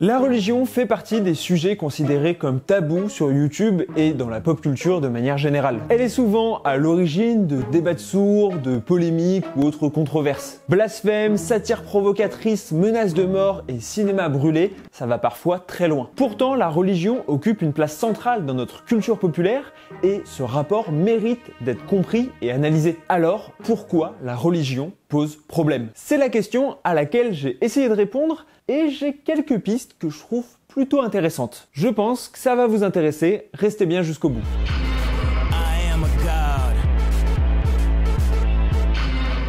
La religion fait partie des sujets considérés comme tabous sur YouTube et dans la pop culture de manière générale. Elle est souvent à l'origine de débats sourds, de polémiques ou autres controverses. Blasphème, satire provocatrice, menaces de mort et cinéma brûlé, ça va parfois très loin. Pourtant, la religion occupe une place centrale dans notre culture populaire et ce rapport mérite d'être compris et analysé. Alors, pourquoi la religion pose problème? C'est la question à laquelle j'ai essayé de répondre et j'ai quelques pistes que je trouve plutôt intéressantes. Je pense que ça va vous intéresser, restez bien jusqu'au bout.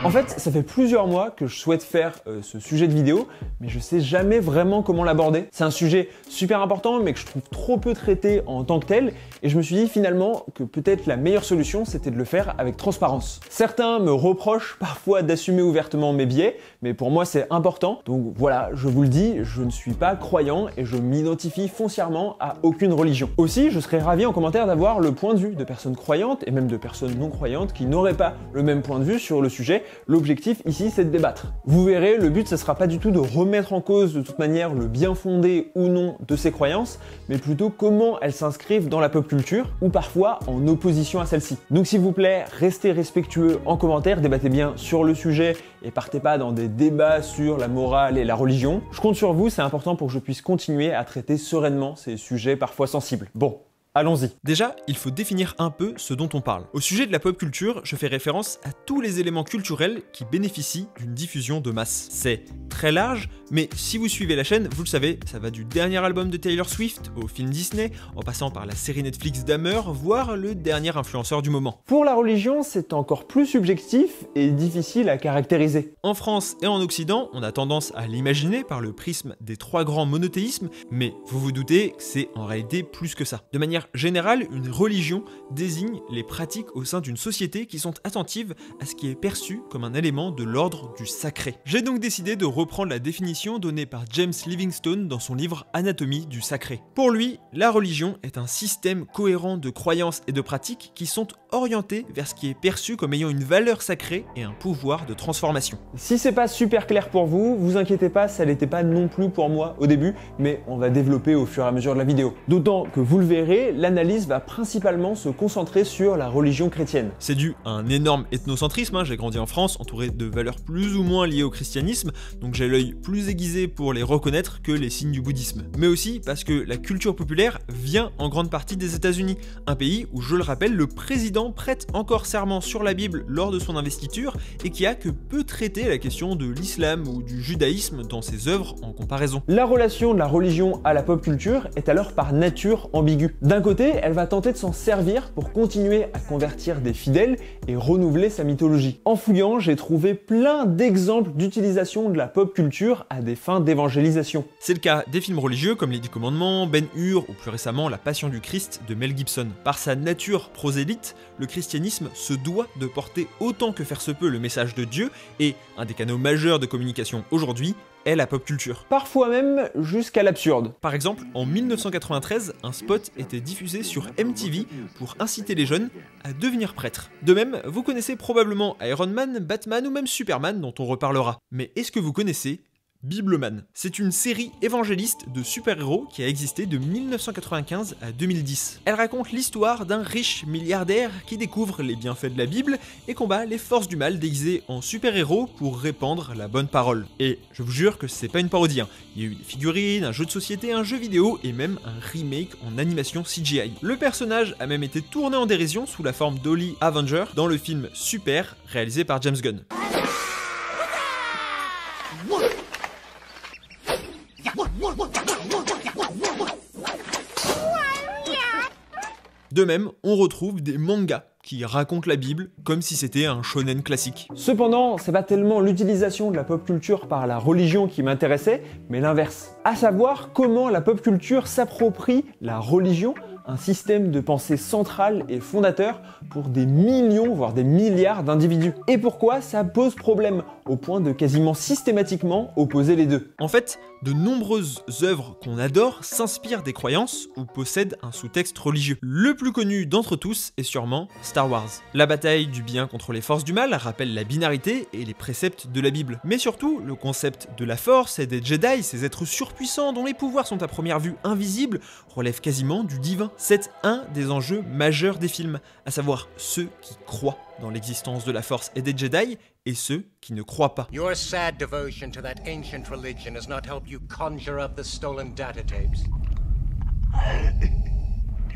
En fait, ça fait plusieurs mois que je souhaite faire ce sujet de vidéo, mais je sais jamais vraiment comment l'aborder. C'est un sujet super important, mais que je trouve trop peu traité en tant que tel, et je me suis dit finalement que peut-être la meilleure solution, c'était de le faire avec transparence. Certains me reprochent parfois d'assumer ouvertement mes biais, mais pour moi c'est important. Donc voilà, je vous le dis, je ne suis pas croyant et je m'identifie foncièrement à aucune religion. Aussi, je serais ravi en commentaire d'avoir le point de vue de personnes croyantes et même de personnes non croyantes qui n'auraient pas le même point de vue sur le sujet. L'objectif ici, c'est de débattre. Vous verrez, le but, ce sera pas du tout de remettre en cause de toute manière le bien fondé ou non de ces croyances, mais plutôt comment elles s'inscrivent dans la pop culture ou parfois en opposition à celle-ci. Donc s'il vous plaît, restez respectueux en commentaire, débattez bien sur le sujet et partez pas dans des débats sur la morale et la religion. Je compte sur vous, c'est important pour que je puisse continuer à traiter sereinement ces sujets parfois sensibles. Bon. Allons-y. Déjà, il faut définir un peu ce dont on parle. Au sujet de la pop culture, je fais référence à tous les éléments culturels qui bénéficient d'une diffusion de masse. C'est très large, mais si vous suivez la chaîne, vous le savez, ça va du dernier album de Taylor Swift au film Disney, en passant par la série Netflix Dahmer, voire le dernier influenceur du moment. Pour la religion, c'est encore plus subjectif et difficile à caractériser. En France et en Occident, on a tendance à l'imaginer par le prisme des trois grands monothéismes, mais vous vous doutez que c'est en réalité plus que ça. De manière générale, une religion désigne les pratiques au sein d'une société qui sont attentives à ce qui est perçu comme un élément de l'ordre du sacré. J'ai donc décidé de reprendre la définition donnée par James Livingstone dans son livre Anatomie du sacré. Pour lui, la religion est un système cohérent de croyances et de pratiques qui sont orientées vers ce qui est perçu comme ayant une valeur sacrée et un pouvoir de transformation. Si c'est pas super clair pour vous, vous inquiétez pas, ça l'était pas non plus pour moi au début, mais on va développer au fur et à mesure de la vidéo. D'autant que vous le verrez, l'analyse va principalement se concentrer sur la religion chrétienne. C'est dû à un énorme ethnocentrisme, j'ai grandi en France entouré de valeurs plus ou moins liées au christianisme, donc j'ai l'œil plus aiguisé pour les reconnaître que les signes du bouddhisme. Mais aussi parce que la culture populaire vient en grande partie des États-Unis, un pays où, je le rappelle, le président prête encore serment sur la Bible lors de son investiture et qui a que peu traité la question de l'islam ou du judaïsme dans ses œuvres en comparaison. La relation de la religion à la pop culture est alors par nature ambiguë. D'un côté, elle va tenter de s'en servir pour continuer à convertir des fidèles et renouveler sa mythologie. En fouillant, j'ai trouvé plein d'exemples d'utilisation de la pop culture à des fins d'évangélisation. C'est le cas des films religieux comme les 10 Commandements, Ben-Hur ou plus récemment La Passion du Christ de Mel Gibson. Par sa nature prosélyte, le christianisme se doit de porter autant que faire se peut le message de Dieu et un des canaux majeurs de communication aujourd'hui est la pop culture. Parfois même jusqu'à l'absurde. Par exemple, en 1993, un spot était diffusé sur MTV pour inciter les jeunes à devenir prêtres. De même, vous connaissez probablement Iron Man, Batman ou même Superman dont on reparlera. Mais est-ce que vous connaissez Bibleman? C'est une série évangéliste de super-héros qui a existé de 1995 à 2010. Elle raconte l'histoire d'un riche milliardaire qui découvre les bienfaits de la Bible et combat les forces du mal déguisées en super-héros pour répandre la bonne parole. Et je vous jure que c'est pas une parodie, Il y a eu des figurines, un jeu de société, un jeu vidéo et même un remake en animation CGI. Le personnage a même été tourné en dérision sous la forme d'Holly Avenger dans le film Super, réalisé par James Gunn. De même, on retrouve des mangas qui racontent la Bible comme si c'était un shonen classique. Cependant, c'est pas tellement l'utilisation de la pop culture par la religion qui m'intéressait, mais l'inverse. À savoir comment la pop culture s'approprie la religion un système de pensée central et fondateur pour des millions, voire des milliards d'individus. Et pourquoi ça pose problème, au point de quasiment systématiquement opposer les deux. En fait, de nombreuses œuvres qu'on adore s'inspirent des croyances ou possèdent un sous-texte religieux. Le plus connu d'entre tous est sûrement Star Wars. La bataille du bien contre les forces du mal rappelle la binarité et les préceptes de la Bible. Mais surtout, le concept de la Force et des Jedi, ces êtres surpuissants dont les pouvoirs sont à première vue invisibles, relève quasiment du divin. C'est un des enjeux majeurs des films, à savoir ceux qui croient dans l'existence de la Force et des Jedi et ceux qui ne croient pas. Your sad devotion to that ancient religion has not helped you conjure up the stolen data tapes.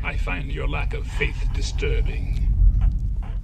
I find your lack of faith disturbing.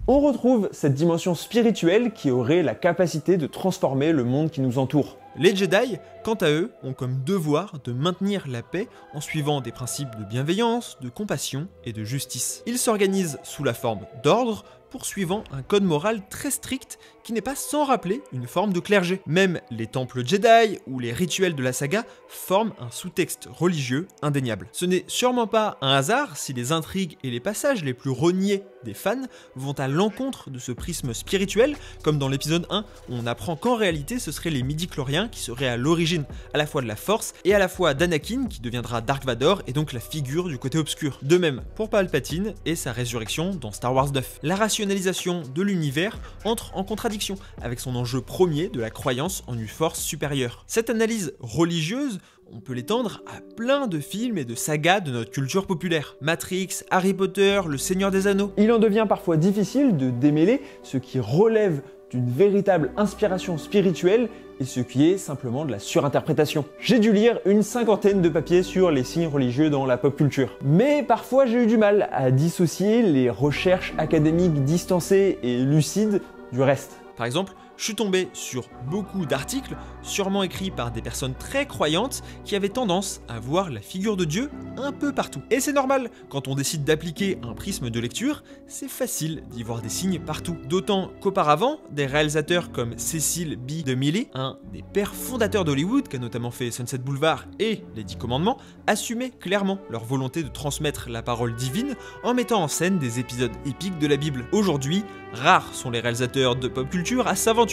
On retrouve cette dimension spirituelle qui aurait la capacité de transformer le monde qui nous entoure. Les Jedi, quant à eux, ont comme devoir de maintenir la paix en suivant des principes de bienveillance, de compassion et de justice. Ils s'organisent sous la forme d'ordre, poursuivant un code moral très strict qui n'est pas sans rappeler une forme de clergé. Même les temples Jedi ou les rituels de la saga forment un sous-texte religieux indéniable. Ce n'est sûrement pas un hasard si les intrigues et les passages les plus reniés des fans vont à l'encontre de ce prisme spirituel, comme dans l'épisode 1, où on apprend qu'en réalité ce seraient les midi-chloriens qui seraient à l'origine à la fois de la Force et à la fois d'Anakin qui deviendra Dark Vador et donc la figure du côté obscur. De même pour Palpatine et sa résurrection dans Star Wars 9. La rationalisation de l'univers entre en contradiction avec son enjeu premier de la croyance en une force supérieure. Cette analyse religieuse, on peut l'étendre à plein de films et de sagas de notre culture populaire. Matrix, Harry Potter, Le Seigneur des Anneaux. Il en devient parfois difficile de démêler ce qui relève d'une véritable inspiration spirituelle et ce qui est simplement de la surinterprétation. J'ai dû lire une 50aine de papiers sur les signes religieux dans la pop culture. Mais parfois j'ai eu du mal à dissocier les recherches académiques distancées et lucides du reste. Par exemple, je suis tombé sur beaucoup d'articles, sûrement écrits par des personnes très croyantes, qui avaient tendance à voir la figure de Dieu un peu partout. Et c'est normal, quand on décide d'appliquer un prisme de lecture, c'est facile d'y voir des signes partout. D'autant qu'auparavant, des réalisateurs comme Cecil B. DeMille, un des pères fondateurs d'Hollywood, qui a notamment fait Sunset Boulevard et Les 10 Commandements, assumaient clairement leur volonté de transmettre la parole divine en mettant en scène des épisodes épiques de la Bible. Aujourd'hui, rares sont les réalisateurs de pop culture à s'aventurer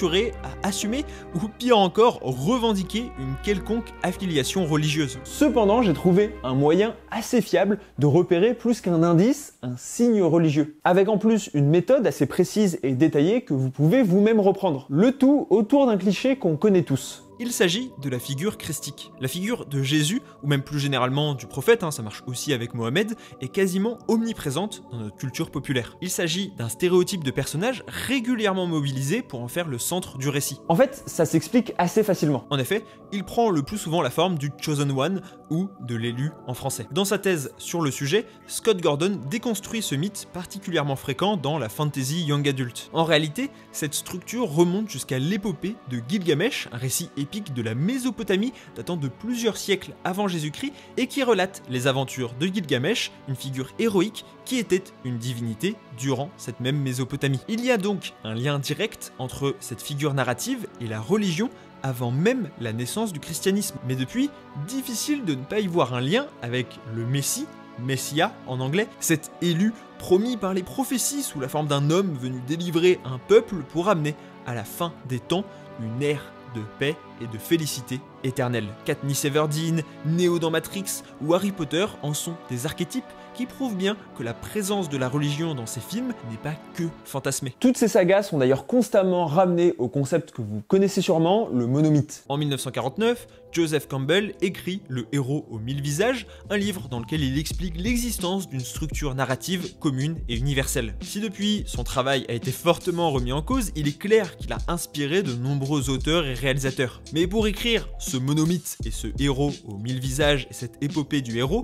à assumer ou pire encore revendiquer une quelconque affiliation religieuse. Cependant, j'ai trouvé un moyen assez fiable de repérer plus qu'un indice, un signe religieux. Avec en plus une méthode assez précise et détaillée que vous pouvez vous-même reprendre. Le tout autour d'un cliché qu'on connaît tous. Il s'agit de la figure christique. La figure de Jésus, ou même plus généralement du prophète, ça marche aussi avec Mohamed, est quasiment omniprésente dans notre culture populaire. Il s'agit d'un stéréotype de personnage régulièrement mobilisé pour en faire le centre du récit. En fait, ça s'explique assez facilement. En effet, il prend le plus souvent la forme du Chosen One ou de l'élu en français. Dans sa thèse sur le sujet, Scott Gordon déconstruit ce mythe particulièrement fréquent dans la fantasy young adult. En réalité, cette structure remonte jusqu'à l'épopée de Gilgamesh, un récit épique de la Mésopotamie datant de plusieurs siècles avant Jésus-Christ et qui relate les aventures de Gilgamesh, une figure héroïque qui était une divinité durant cette même Mésopotamie. Il y a donc un lien direct entre cette figure narrative et la religion avant même la naissance du christianisme. Mais depuis, difficile de ne pas y voir un lien avec le Messie, Messia en anglais, cet élu promis par les prophéties sous la forme d'un homme venu délivrer un peuple pour amener à la fin des temps une ère de paix et de félicité éternelle. Katniss Everdeen, Neo dans Matrix ou Harry Potter en sont des archétypes qui prouvent bien que la présence de la religion dans ces films n'est pas que fantasmée. Toutes ces sagas sont d'ailleurs constamment ramenées au concept que vous connaissez sûrement, le monomythe. En 1949, Joseph Campbell écrit Le héros aux 1000 visages, un livre dans lequel il explique l'existence d'une structure narrative commune et universelle. Si depuis, son travail a été fortement remis en cause, il est clair qu'il a inspiré de nombreux auteurs et réalisateurs. Mais pour écrire ce monomythe et ce héros aux 1000 visages et cette épopée du héros,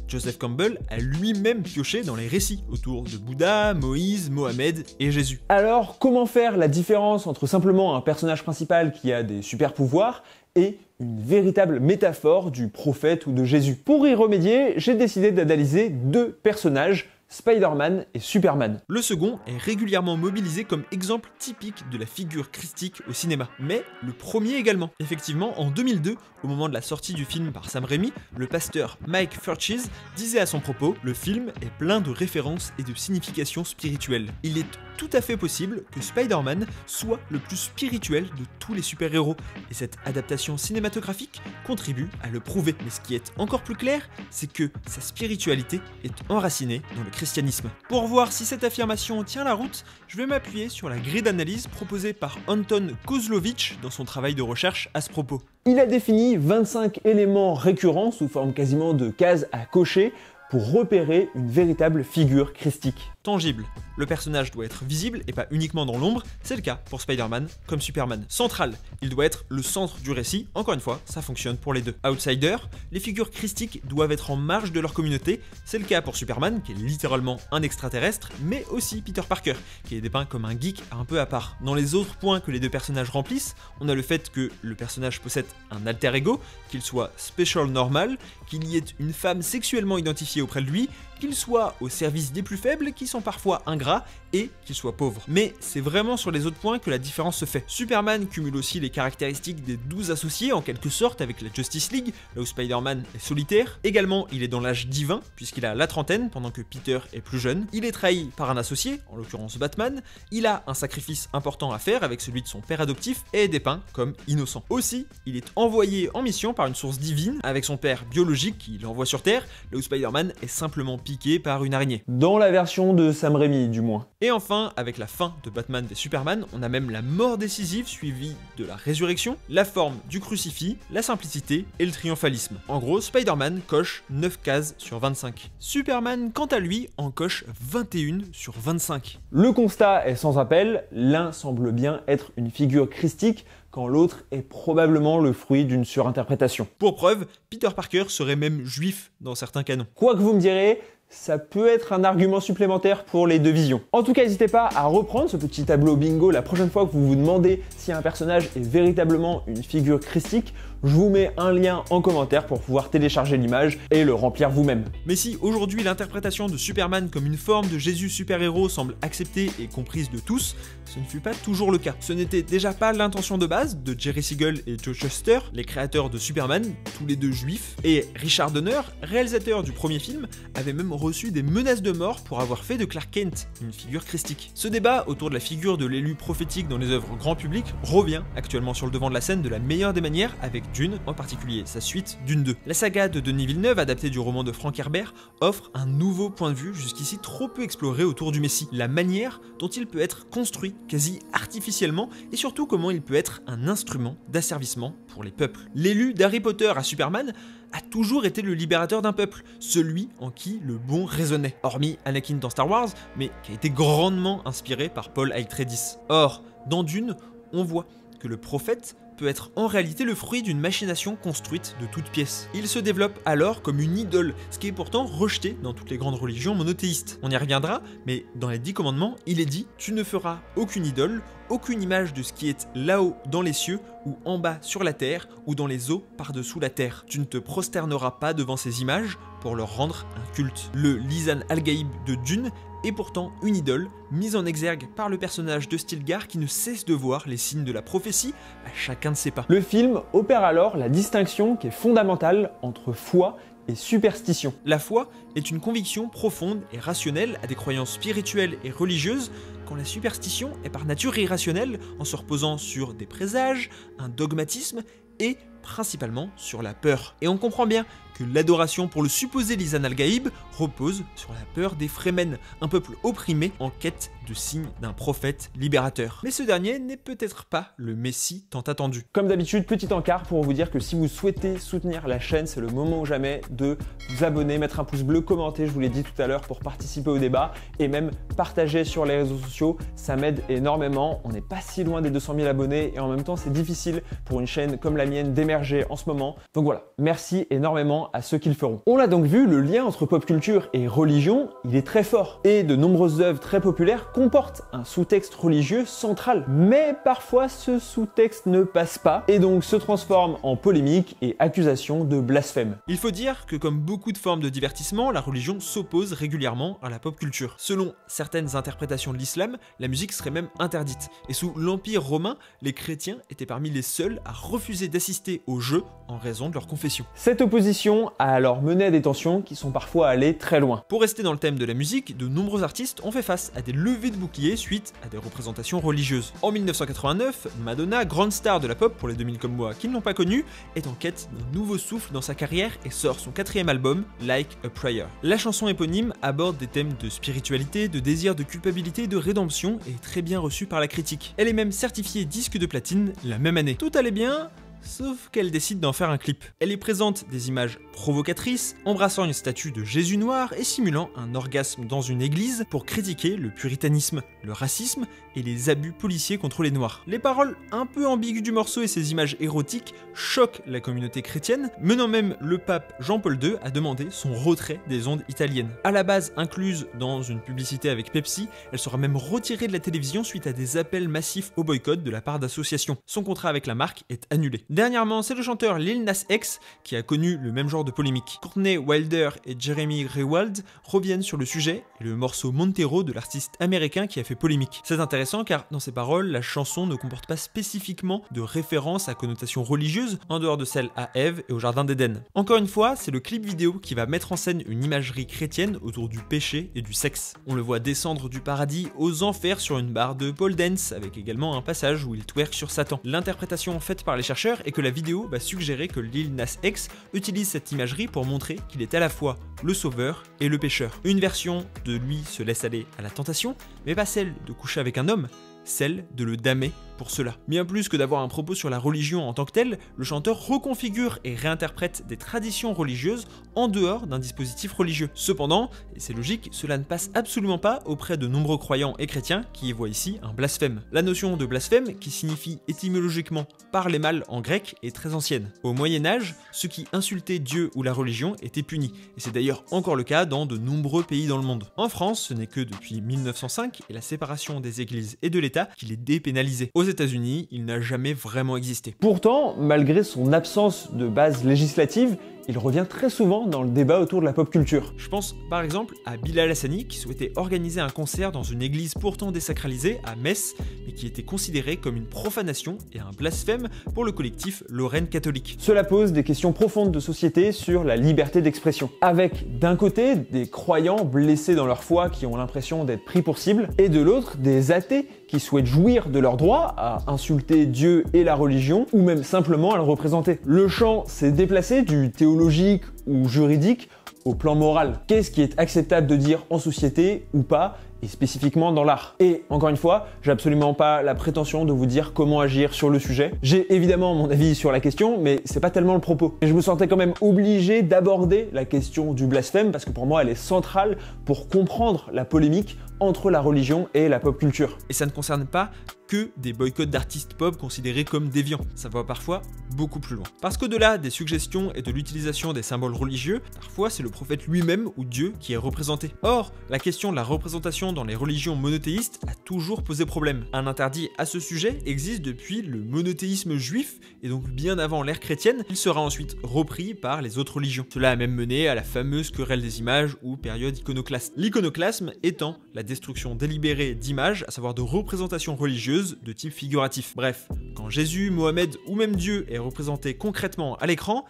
Joseph Campbell a lui-même pioché dans les récits autour de Bouddha, Moïse, Mohamed et Jésus. Alors, comment faire la différence entre simplement un personnage principal qui a des super pouvoirs et une véritable métaphore du prophète ou de Jésus? Pour y remédier, j'ai décidé d'analyser deux personnages Spider-Man et Superman. Le second est régulièrement mobilisé comme exemple typique de la figure christique au cinéma, mais le premier également. Effectivement, en 2002, au moment de la sortie du film par Sam Raimi, le pasteur Mike Furches disait à son propos « Le film est plein de références et de significations spirituelles. Il est tout à fait possible que Spider-Man soit le plus spirituel de tous les super-héros, et cette adaptation cinématographique contribue à le prouver. Mais ce qui est encore plus clair, c'est que sa spiritualité est enracinée dans le christianisme. » Pour voir si cette affirmation tient la route, je vais m'appuyer sur la grille d'analyse proposée par Anton Kozlovich dans son travail de recherche à ce propos. Il a défini 25 éléments récurrents sous forme quasiment de cases à cocher pour repérer une véritable figure christique. Tangible. Le personnage doit être visible et pas uniquement dans l'ombre, c'est le cas pour Spider-Man comme Superman. Central, il doit être le centre du récit, encore une fois, ça fonctionne pour les deux. Outsider, les figures christiques doivent être en marge de leur communauté, c'est le cas pour Superman, qui est littéralement un extraterrestre, mais aussi Peter Parker, qui est dépeint comme un geek un peu à part. Dans les autres points que les deux personnages remplissent, on a le fait que le personnage possède un alter ego, qu'il soit special normal, qu'il y ait une femme sexuellement identifiée auprès de lui, qu'il soit au service des plus faibles qui sont parfois ingrats et qu'il soit pauvre. Mais c'est vraiment sur les autres points que la différence se fait. Superman cumule aussi les caractéristiques des 12 associés en quelque sorte avec la Justice League, là où Spider-Man est solitaire. Également, il est dans l'âge divin puisqu'il a la trentaine pendant que Peter est plus jeune. Il est trahi par un associé, en l'occurrence Batman. Il a un sacrifice important à faire avec celui de son père adoptif et est dépeint comme innocent. Aussi, il est envoyé en mission par une source divine avec son père biologique qui l'envoie sur Terre, là où Spider-Man est simplement piqué par une araignée. Dans la version de Sam Raimi, du moins. Et enfin, avec la fin de Batman v Superman, on a même la mort décisive suivie de la résurrection, la forme du crucifix, la simplicité et le triomphalisme. En gros, Spider-Man coche 9 cases sur 25. Superman, quant à lui, en coche 21 sur 25. Le constat est sans appel, l'un semble bien être une figure christique, quand l'autre est probablement le fruit d'une surinterprétation. Pour preuve, Peter Parker serait même juif dans certains canons. Quoi que vous me direz, ça peut être un argument supplémentaire pour les deux visions. En tout cas, n'hésitez pas à reprendre ce petit tableau bingo la prochaine fois que vous vous demandez si un personnage est véritablement une figure christique. Je vous mets un lien en commentaire pour pouvoir télécharger l'image et le remplir vous-même. Mais si aujourd'hui l'interprétation de Superman comme une forme de Jésus super-héros semble acceptée et comprise de tous, ce ne fut pas toujours le cas. Ce n'était déjà pas l'intention de base de Jerry Siegel et Joe Shuster, les créateurs de Superman, tous les deux juifs, et Richard Donner, réalisateur du premier film, avait même reçu des menaces de mort pour avoir fait de Clark Kent une figure christique. Ce débat autour de la figure de l'élu prophétique dans les œuvres grand public revient actuellement sur le devant de la scène de la meilleure des manières avec Dune, en particulier sa suite Dune 2. La saga de Denis Villeneuve, adaptée du roman de Frank Herbert, offre un nouveau point de vue jusqu'ici trop peu exploré autour du Messie, la manière dont il peut être construit quasi artificiellement et surtout comment il peut être un instrument d'asservissement pour les peuples. L'élu d'Harry Potter à Superman a toujours été le libérateur d'un peuple, celui en qui le bon résonnait, hormis Anakin dans Star Wars, mais qui a été grandement inspiré par Paul Atreides. Or, dans Dune, on voit que le prophète peut être en réalité le fruit d'une machination construite de toutes pièces. Il se développe alors comme une idole, ce qui est pourtant rejeté dans toutes les grandes religions monothéistes. On y reviendra, mais dans les 10 commandements, il est dit « Tu ne feras aucune idole, aucune image de ce qui est là-haut dans les cieux, ou en bas sur la terre, ou dans les eaux par-dessous la terre. Tu ne te prosterneras pas devant ces images pour leur rendre un culte. » Le Lisan al-Gaïb de Dune est pourtant une idole, mise en exergue par le personnage de Stilgar qui ne cesse de voir les signes de la prophétie à chacun de ses pas. Le film opère alors la distinction qui est fondamentale entre foi et superstition. La foi est une conviction profonde et rationnelle à des croyances spirituelles et religieuses, quand la superstition est par nature irrationnelle en se reposant sur des présages, un dogmatisme et principalement sur la peur. Et on comprend bien que l'adoration pour le supposé Lisan al-Gaïb repose sur la peur des Fremen, un peuple opprimé en quête de signes d'un prophète libérateur. Mais ce dernier n'est peut-être pas le Messie tant attendu. Comme d'habitude, petit encart pour vous dire que si vous souhaitez soutenir la chaîne, c'est le moment ou jamais de vous abonner, mettre un pouce bleu, commenter, je vous l'ai dit tout à l'heure, pour participer au débat et même partager sur les réseaux sociaux, ça m'aide énormément. On n'est pas si loin des 200 000 abonnés et en même temps c'est difficile pour une chaîne comme la mienne d'émerger en ce moment. Donc voilà, merci énormément contrairement à ceux qui le feront. On l'a donc vu, le lien entre pop culture et religion, il est très fort. Et de nombreuses œuvres très populaires comportent un sous-texte religieux central. Mais parfois, ce sous-texte ne passe pas et donc se transforme en polémique et accusation de blasphème. Il faut dire que comme beaucoup de formes de divertissement, la religion s'oppose régulièrement à la pop culture. Selon certaines interprétations de l'islam, la musique serait même interdite. Et sous l'Empire romain, les chrétiens étaient parmi les seuls à refuser d'assister aux jeux en raison de leur confession. Cette opposition a alors mené à des tensions qui sont parfois allées très loin. Pour rester dans le thème de la musique, de nombreux artistes ont fait face à des levées de boucliers suite à des représentations religieuses. En 1989, Madonna, grande star de la pop pour les 2000 comme moi qui ne l'ont pas connue, est en quête d'un nouveau souffle dans sa carrière et sort son 4e album, Like a Prayer. La chanson éponyme aborde des thèmes de spiritualité, de désir, de culpabilité, de rédemption et est très bien reçue par la critique. Elle est même certifiée disque de platine la même année. Tout allait bien, sauf qu'elle décide d'en faire un clip. Elle y présente des images provocatrices, embrassant une statue de Jésus noir et simulant un orgasme dans une église pour critiquer le puritanisme, le racisme et les abus policiers contre les noirs. Les paroles un peu ambiguës du morceau et ses images érotiques choquent la communauté chrétienne, menant même le pape Jean-Paul II à demander son retrait des ondes italiennes. À la base incluse dans une publicité avec Pepsi, elle sera même retirée de la télévision suite à des appels massifs au boycott de la part d'associations. Son contrat avec la marque est annulé. Dernièrement, c'est le chanteur Lil Nas X qui a connu le même genre de polémique. Courtney Wilder et Jeremy Rewald reviennent sur le sujet et le morceau Montero de l'artiste américain qui a fait polémique. C'est intéressant car dans ses paroles, la chanson ne comporte pas spécifiquement de référence à connotation religieuse en dehors de celle à Ève et au jardin d'Éden. Encore une fois, c'est le clip vidéo qui va mettre en scène une imagerie chrétienne autour du péché et du sexe. On le voit descendre du paradis aux enfers sur une barre de pole dance avec également un passage où il twerk sur Satan. L'interprétation faite par les chercheurs est que la vidéo va suggérer que Lil Nas X utilise cette imagerie pour montrer qu'il est à la fois le sauveur et le pécheur. Une version de lui se laisse aller à la tentation, mais pas celle de coucher avec un homme, celle de le damer pour cela. Bien plus que d'avoir un propos sur la religion en tant que telle, le chanteur reconfigure et réinterprète des traditions religieuses en dehors d'un dispositif religieux. Cependant, et c'est logique, cela ne passe absolument pas auprès de nombreux croyants et chrétiens qui y voient ici un blasphème. La notion de blasphème, qui signifie étymologiquement parler mal en grec, est très ancienne. Au Moyen-Âge, ceux qui insultaient Dieu ou la religion étaient punis, et c'est d'ailleurs encore le cas dans de nombreux pays dans le monde. En France, ce n'est que depuis 1905 et la séparation des églises et de l'État qu'il est dépénalisé. Aux États-Unis, il n'a jamais vraiment existé. Pourtant, malgré son absence de base législative, il revient très souvent dans le débat autour de la pop culture. Je pense par exemple à Bilal Hassani qui souhaitait organiser un concert dans une église pourtant désacralisée à Metz, mais qui était considéré comme une profanation et un blasphème pour le collectif Lorraine catholique. Cela pose des questions profondes de société sur la liberté d'expression. Avec d'un côté des croyants blessés dans leur foi qui ont l'impression d'être pris pour cible, et de l'autre des athées qui souhaitent jouir de leur droit à insulter Dieu et la religion, ou même simplement à le représenter. Le champ s'est déplacé du théologique ou juridique au plan moral. Qu'est-ce qui est acceptable de dire en société ou pas, et spécifiquement dans l'art. Et encore une fois, j'ai absolument pas la prétention de vous dire comment agir sur le sujet. J'ai évidemment mon avis sur la question, mais c'est pas tellement le propos. Et je me sentais quand même obligé d'aborder la question du blasphème parce que pour moi elle est centrale pour comprendre la polémique entre la religion et la pop culture. Et ça ne concerne pas que des boycotts d'artistes pop considérés comme déviants. Ça va parfois beaucoup plus loin. Parce qu'au-delà des suggestions et de l'utilisation des symboles religieux, parfois c'est le prophète lui-même ou Dieu qui est représenté. Or, la question de la représentation dans les religions monothéistes a toujours posé problème. Un interdit à ce sujet existe depuis le monothéisme juif, et donc bien avant l'ère chrétienne, il sera ensuite repris par les autres religions. Cela a même mené à la fameuse querelle des images ou période iconoclaste. L'iconoclasme étant la destruction délibérée d'images, à savoir de représentations religieuses de type figuratif. Bref, quand Jésus, Mohamed ou même Dieu est représenté concrètement à l'écran,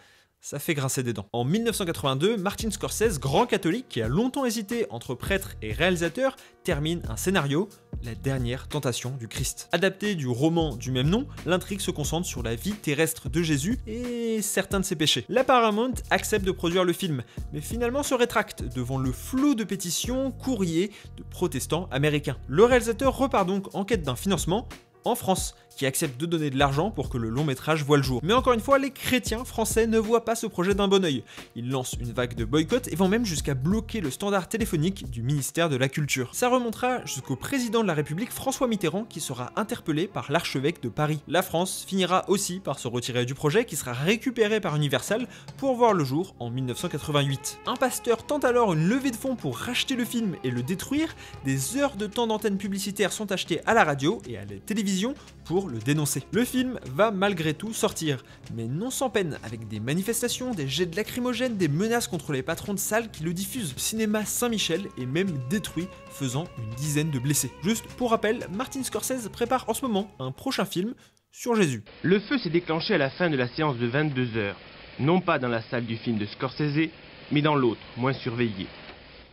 ça fait grincer des dents. En 1982, Martin Scorsese, grand catholique qui a longtemps hésité entre prêtre et réalisateur, termine un scénario, La dernière tentation du Christ. Adapté du roman du même nom, l'intrigue se concentre sur la vie terrestre de Jésus et certains de ses péchés. La Paramount accepte de produire le film, mais finalement se rétracte devant le flot de pétitions, courriers de protestants américains. Le réalisateur repart donc en quête d'un financement en France, qui accepte de donner de l'argent pour que le long métrage voit le jour. Mais encore une fois, les chrétiens français ne voient pas ce projet d'un bon œil. Ils lancent une vague de boycott et vont même jusqu'à bloquer le standard téléphonique du ministère de la Culture. Ça remontera jusqu'au président de la République François Mitterrand qui sera interpellé par l'archevêque de Paris. La France finira aussi par se retirer du projet qui sera récupéré par Universal pour voir le jour en 1988. Un pasteur tente alors une levée de fonds pour racheter le film et le détruire. Des heures de temps d'antenne publicitaire sont achetées à la radio et à la télévision pour le dénoncer. Le film va malgré tout sortir, mais non sans peine, avec des manifestations, des jets de lacrymogènes, des menaces contre les patrons de salles qui le diffusent. Le cinéma Saint-Michel est même détruit, faisant une dizaine de blessés. Juste pour rappel, Martin Scorsese prépare en ce moment un prochain film sur Jésus. Le feu s'est déclenché à la fin de la séance de 22h, non pas dans la salle du film de Scorsese, mais dans l'autre, moins surveillée.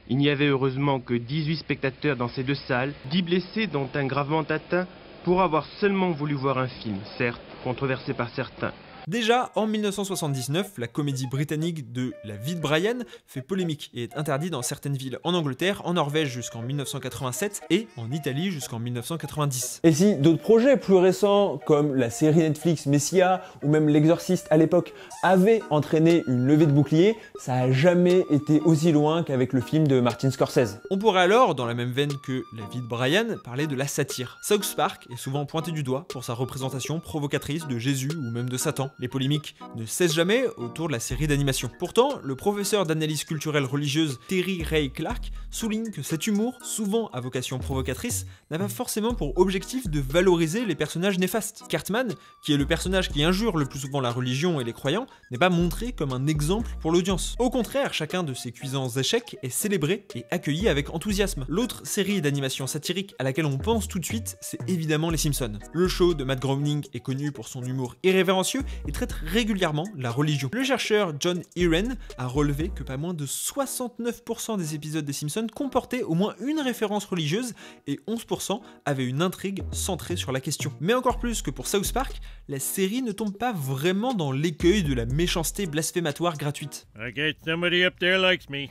Il n'y avait heureusement que 18 spectateurs dans ces deux salles, 10 blessés dont un gravement atteint pour avoir seulement voulu voir un film, certes controversé par certains. Déjà, en 1979, la comédie britannique de La vie de Brian fait polémique et est interdite dans certaines villes en Angleterre, en Norvège jusqu'en 1987 et en Italie jusqu'en 1990. Et si d'autres projets plus récents, comme la série Netflix Messia ou même L'Exorciste à l'époque, avaient entraîné une levée de bouclier, ça a jamais été aussi loin qu'avec le film de Martin Scorsese. On pourrait alors, dans la même veine que La vie de Brian, parler de la satire. South Park est souvent pointé du doigt pour sa représentation provocatrice de Jésus ou même de Satan. Les polémiques ne cessent jamais autour de la série d'animation. Pourtant, le professeur d'analyse culturelle religieuse Terry Ray Clark souligne que cet humour, souvent à vocation provocatrice, n'a pas forcément pour objectif de valoriser les personnages néfastes. Cartman, qui est le personnage qui injure le plus souvent la religion et les croyants, n'est pas montré comme un exemple pour l'audience. Au contraire, chacun de ses cuisants échecs est célébré et accueilli avec enthousiasme. L'autre série d'animation satirique à laquelle on pense tout de suite, c'est évidemment Les Simpsons. Le show de Matt Groening est connu pour son humour irrévérencieux et traite régulièrement la religion. Le chercheur John Heeren a relevé que pas moins de 69% des épisodes des Simpsons comportaient au moins une référence religieuse et 11% avaient une intrigue centrée sur la question. Mais encore plus que pour South Park, la série ne tombe pas vraiment dans l'écueil de la méchanceté blasphématoire gratuite. I get somebody up there likes me.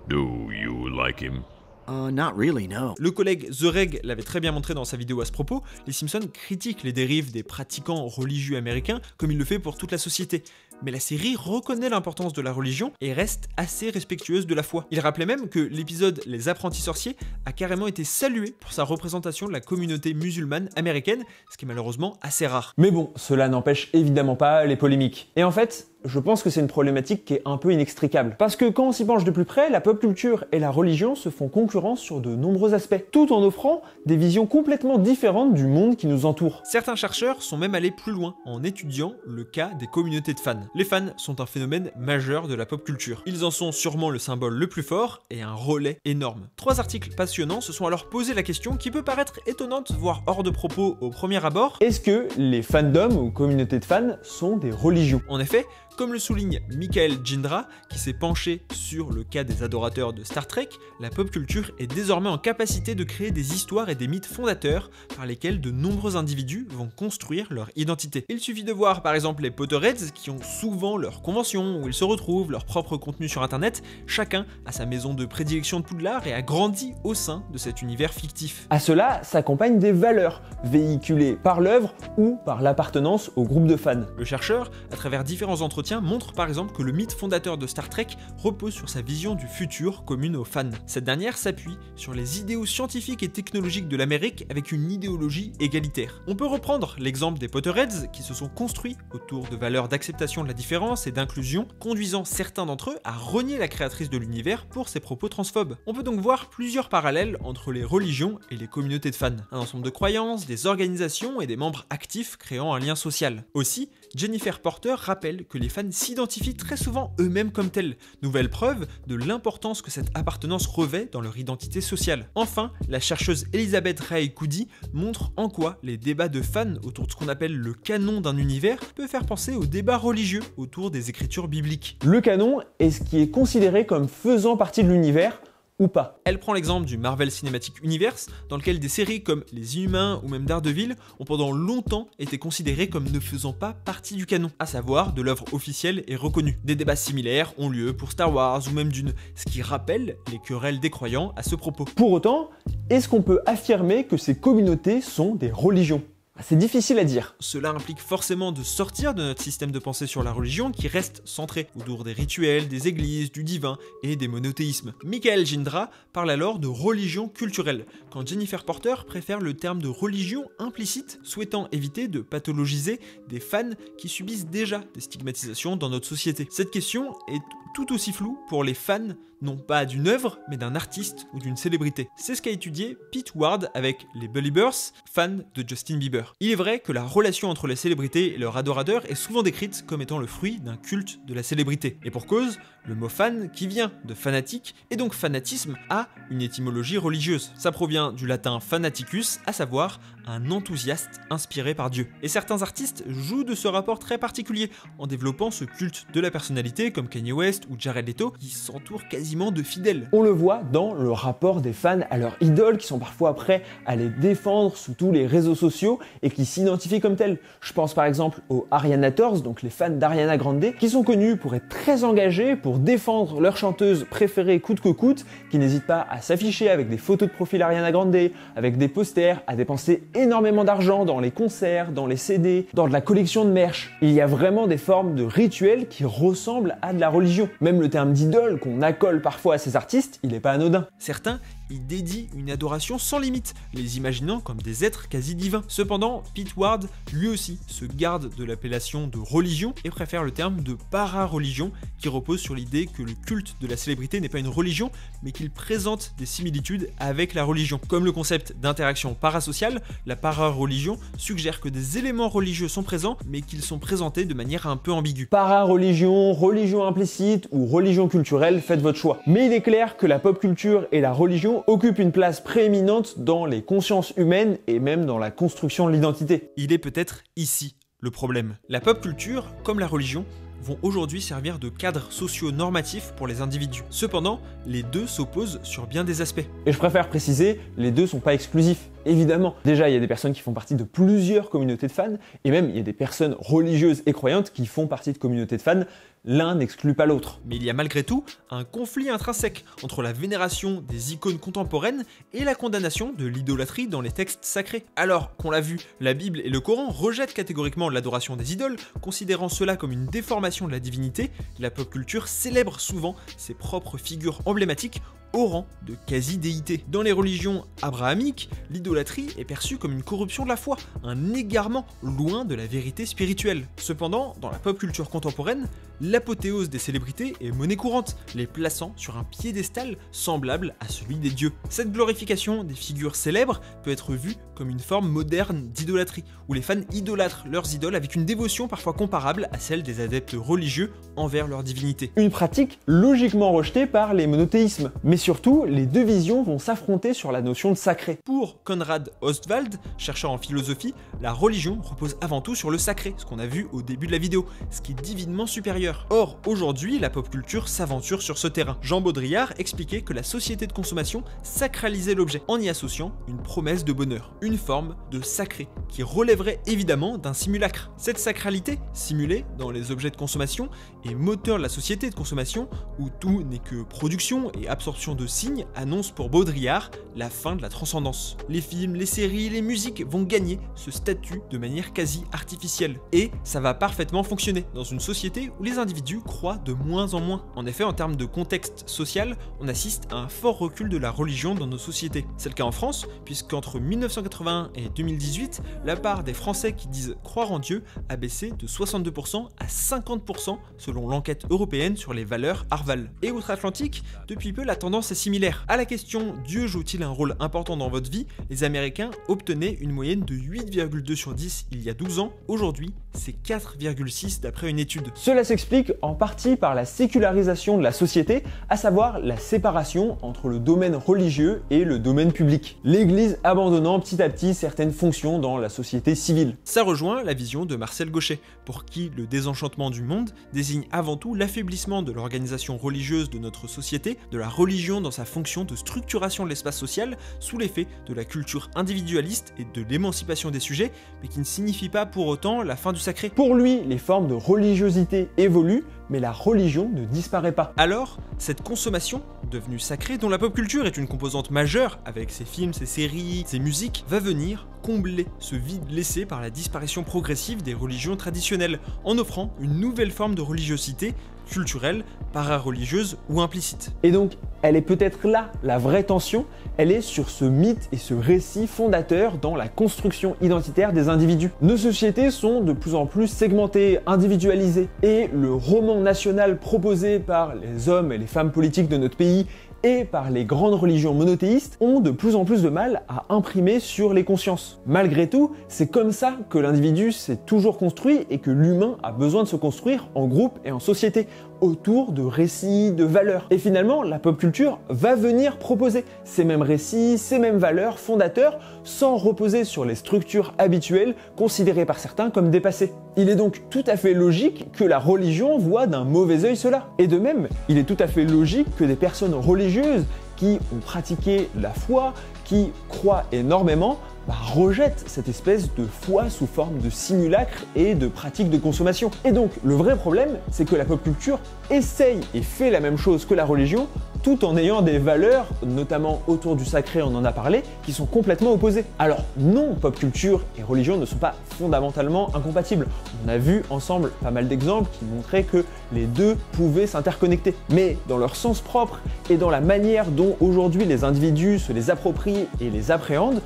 Do you like him? Not really, no. Le collègue The Reg l'avait très bien montré dans sa vidéo à ce propos, les Simpsons critiquent les dérives des pratiquants religieux américains comme il le fait pour toute la société. Mais la série reconnaît l'importance de la religion et reste assez respectueuse de la foi. Il rappelait même que l'épisode Les Apprentis Sorciers a carrément été salué pour sa représentation de la communauté musulmane américaine, ce qui est malheureusement assez rare. Mais bon, cela n'empêche évidemment pas les polémiques. Et en fait, je pense que c'est une problématique qui est un peu inextricable. Parce que quand on s'y penche de plus près, la pop culture et la religion se font concurrence sur de nombreux aspects, tout en offrant des visions complètement différentes du monde qui nous entoure. Certains chercheurs sont même allés plus loin en étudiant le cas des communautés de fans. Les fans sont un phénomène majeur de la pop culture. Ils en sont sûrement le symbole le plus fort et un relais énorme. 3 articles passionnants se sont alors posé la question qui peut paraître étonnante, voire hors de propos au premier abord. Est-ce que les fandoms ou communautés de fans sont des religions ? En effet, comme le souligne Michael Jindra, qui s'est penché sur le cas des adorateurs de Star Trek, la pop culture est désormais en capacité de créer des histoires et des mythes fondateurs par lesquels de nombreux individus vont construire leur identité. Il suffit de voir par exemple les Potterheads qui ont souvent leurs conventions où ils se retrouvent, leur propre contenu sur internet, chacun a sa maison de prédilection de Poudlard et a grandi au sein de cet univers fictif. À cela s'accompagnent des valeurs véhiculées par l'œuvre ou par l'appartenance au groupe de fans. Le chercheur, à travers différents entretiens, montre par exemple que le mythe fondateur de Star Trek repose sur sa vision du futur commune aux fans. Cette dernière s'appuie sur les idéaux scientifiques et technologiques de l'Amérique avec une idéologie égalitaire. On peut reprendre l'exemple des Potterheads qui se sont construits autour de valeurs d'acceptation de la différence et d'inclusion, conduisant certains d'entre eux à renier la créatrice de l'univers pour ses propos transphobes. On peut donc voir plusieurs parallèles entre les religions et les communautés de fans. Un ensemble de croyances, des organisations et des membres actifs créant un lien social. Aussi, Jennifer Porter rappelle que les fans s'identifient très souvent eux-mêmes comme tels, nouvelle preuve de l'importance que cette appartenance revêt dans leur identité sociale. Enfin, la chercheuse Elizabeth Ray Coody montre en quoi les débats de fans autour de ce qu'on appelle le canon d'un univers peut faire penser aux débats religieux autour des écritures bibliques. Le canon est ce qui est considéré comme faisant partie de l'univers, ou pas. Elle prend l'exemple du Marvel Cinematic Universe, dans lequel des séries comme Les Inhumains ou même Daredevil ont pendant longtemps été considérées comme ne faisant pas partie du canon, à savoir de l'œuvre officielle et reconnue. Des débats similaires ont lieu pour Star Wars ou même Dune, ce qui rappelle les querelles des croyants à ce propos. Pour autant, est-ce qu'on peut affirmer que ces communautés sont des religions ? C'est difficile à dire. Cela implique forcément de sortir de notre système de pensée sur la religion qui reste centré autour des rituels, des églises, du divin et des monothéismes. Michael Gindra parle alors de religion culturelle, quand Jennifer Porter préfère le terme de religion implicite, souhaitant éviter de pathologiser des fans qui subissent déjà des stigmatisations dans notre société. Cette question est tout aussi floue pour les fans, non pas d'une œuvre, mais d'un artiste ou d'une célébrité. C'est ce qu'a étudié Pete Ward avec les Beliebers, fans de Justin Bieber. Il est vrai que la relation entre les célébrités et leurs adorateurs est souvent décrite comme étant le fruit d'un culte de la célébrité. Et pour cause, le mot fan, qui vient de fanatique, et donc fanatisme, a une étymologie religieuse. Ça provient du latin fanaticus, à savoir un enthousiaste inspiré par Dieu. Et certains artistes jouent de ce rapport très particulier en développant ce culte de la personnalité comme Kanye West ou Jared Leto qui s'entourent quasiment de fidèles. On le voit dans le rapport des fans à leurs idoles qui sont parfois prêts à les défendre sous tous les réseaux sociaux et qui s'identifient comme tels. Je pense par exemple aux Arianators, donc les fans d'Ariana Grande, qui sont connus pour être très engagés, pour défendre leur chanteuse préférée coûte que coûte, qui n'hésitent pas à s'afficher avec des photos de profil Ariana Grande, avec des posters, à dépenser énormément d'argent dans les concerts, dans les CD, dans de la collection de merch. Il y a vraiment des formes de rituels qui ressemblent à de la religion. Même le terme d'idole qu'on accole parfois à ces artistes, il n'est pas anodin. Certains y dédient une adoration sans limite, les imaginant comme des êtres quasi divins. Cependant, Pete Ward, lui aussi, se garde de l'appellation de religion et préfère le terme de para-religion, qui repose sur l'idée que le culte de la célébrité n'est pas une religion, mais qu'il présente des similitudes avec la religion. Comme le concept d'interaction parasociale, la para-religion suggère que des éléments religieux sont présents, mais qu'ils sont présentés de manière un peu ambiguë. Para-religion, religion implicite ou religion culturelle, faites votre choix. Mais il est clair que la pop culture et la religion occupent une place prééminente dans les consciences humaines et même dans la construction de l'identité. Il est peut-être ici le problème. La pop culture, comme la religion, vont aujourd'hui servir de cadre socio-normatif pour les individus. Cependant, les deux s'opposent sur bien des aspects. Et je préfère préciser, les deux sont pas exclusifs. Évidemment, déjà il y a des personnes qui font partie de plusieurs communautés de fans, et même il y a des personnes religieuses et croyantes qui font partie de communautés de fans. L'un n'exclut pas l'autre. Mais il y a malgré tout un conflit intrinsèque entre la vénération des icônes contemporaines et la condamnation de l'idolâtrie dans les textes sacrés. Alors qu'on l'a vu, la Bible et le Coran rejettent catégoriquement l'adoration des idoles, considérant cela comme une déformation de la divinité. La pop culture célèbre souvent ses propres figures emblématiques au rang de quasi-déité. Dans les religions abrahamiques, l'idolâtrie est perçue comme une corruption de la foi, un égarement loin de la vérité spirituelle. Cependant, dans la pop culture contemporaine, l'apothéose des célébrités est monnaie courante, les plaçant sur un piédestal semblable à celui des dieux. Cette glorification des figures célèbres peut être vue comme une forme moderne d'idolâtrie, où les fans idolâtrent leurs idoles avec une dévotion parfois comparable à celle des adeptes religieux envers leur divinité. Une pratique logiquement rejetée par les monothéismes. Mais surtout, les deux visions vont s'affronter sur la notion de sacré. Pour Konrad Ostwald, chercheur en philosophie, la religion repose avant tout sur le sacré, ce qu'on a vu au début de la vidéo, ce qui est divinement supérieur. Or, aujourd'hui, la pop culture s'aventure sur ce terrain. Jean Baudrillard expliquait que la société de consommation sacralisait l'objet en y associant une promesse de bonheur, une forme de sacré qui relèverait évidemment d'un simulacre. Cette sacralité, simulée dans les objets de consommation, est moteur de la société de consommation où tout n'est que production et absorption de signes, annonce pour Baudrillard la fin de la transcendance. Les films, les séries, les musiques vont gagner ce statut de manière quasi artificielle. Et ça va parfaitement fonctionner dans une société où les individus croient de moins en moins. En effet, en termes de contexte social, on assiste à un fort recul de la religion dans nos sociétés. C'est le cas en France, puisqu'entre 1981 et 2018, la part des Français qui disent croire en Dieu a baissé de 62% à 50% selon l'enquête européenne sur les valeurs Arval. Et outre-Atlantique, depuis peu, la tendance est similaire. À la question « Dieu joue-t-il un rôle important dans votre vie ?», les Américains obtenaient une moyenne de 8,2 sur 10 il y a 12 ans. Aujourd'hui, c'est 4,6 d'après une étude. Cela s'explique en partie par la sécularisation de la société, à savoir la séparation entre le domaine religieux et le domaine public. L'Église abandonnant petit à petit certaines fonctions dans la société civile. Ça rejoint la vision de Marcel Gauchet, pour qui le désenchantement du monde désigne avant tout l'affaiblissement de l'organisation religieuse de notre société, de la religion dans sa fonction de structuration de l'espace social, sous l'effet de la culture individualiste et de l'émancipation des sujets, mais qui ne signifie pas pour autant la fin du sacré. Pour lui, les formes de religiosité évoluent, mais la religion ne disparaît pas. Alors, cette consommation, devenue sacrée, dont la pop culture est une composante majeure, avec ses films, ses séries, ses musiques, va venir combler ce vide laissé par la disparition progressive des religions traditionnelles, en offrant une nouvelle forme de religiosité, culturelle, para-religieuse ou implicite. Et donc, elle est peut-être là, la vraie tension, elle est sur ce mythe et ce récit fondateur dans la construction identitaire des individus. Nos sociétés sont de plus en plus segmentées, individualisées, et le roman national proposé par les hommes et les femmes politiques de notre pays et par les grandes religions monothéistes ont de plus en plus de mal à imprimer sur les consciences. Malgré tout, c'est comme ça que l'individu s'est toujours construit et que l'humain a besoin de se construire en groupe et en société, autour de récits, de valeurs. Et finalement, la pop culture va venir proposer ces mêmes récits, ces mêmes valeurs fondateurs, sans reposer sur les structures habituelles considérées par certains comme dépassées. Il est donc tout à fait logique que la religion voit d'un mauvais œil cela. Et de même, il est tout à fait logique que des personnes religieuses qui ont pratiqué la foi, qui croient énormément, rejettent cette espèce de foi sous forme de simulacre et de pratique de consommation. Et donc, le vrai problème, c'est que la pop culture essaye et fait la même chose que la religion, tout en ayant des valeurs, notamment autour du sacré, on en a parlé, qui sont complètement opposées. Alors non, pop culture et religion ne sont pas fondamentalement incompatibles. On a vu ensemble pas mal d'exemples qui montraient que les deux pouvaient s'interconnecter. Mais dans leur sens propre et dans la manière dont aujourd'hui les individus se les approprient et les appréhendent,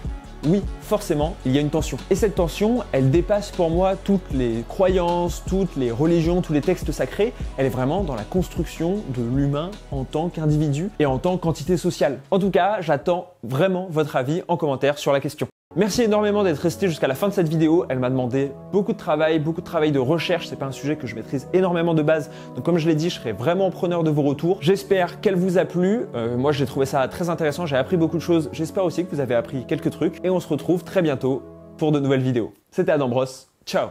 oui, forcément, il y a une tension. Et cette tension, elle dépasse pour moi toutes les croyances, toutes les religions, tous les textes sacrés. Elle est vraiment dans la construction de l'humain en tant qu'individu et en tant qu'entité sociale. En tout cas, j'attends vraiment votre avis en commentaire sur la question. Merci énormément d'être resté jusqu'à la fin de cette vidéo. Elle m'a demandé beaucoup de travail de recherche. C'est pas un sujet que je maîtrise énormément de base. Donc comme je l'ai dit, je serai vraiment preneur de vos retours. J'espère qu'elle vous a plu. Moi, j'ai trouvé ça très intéressant. J'ai appris beaucoup de choses. J'espère aussi que vous avez appris quelques trucs. Et on se retrouve très bientôt pour de nouvelles vidéos. C'était Adam Bros. Ciao.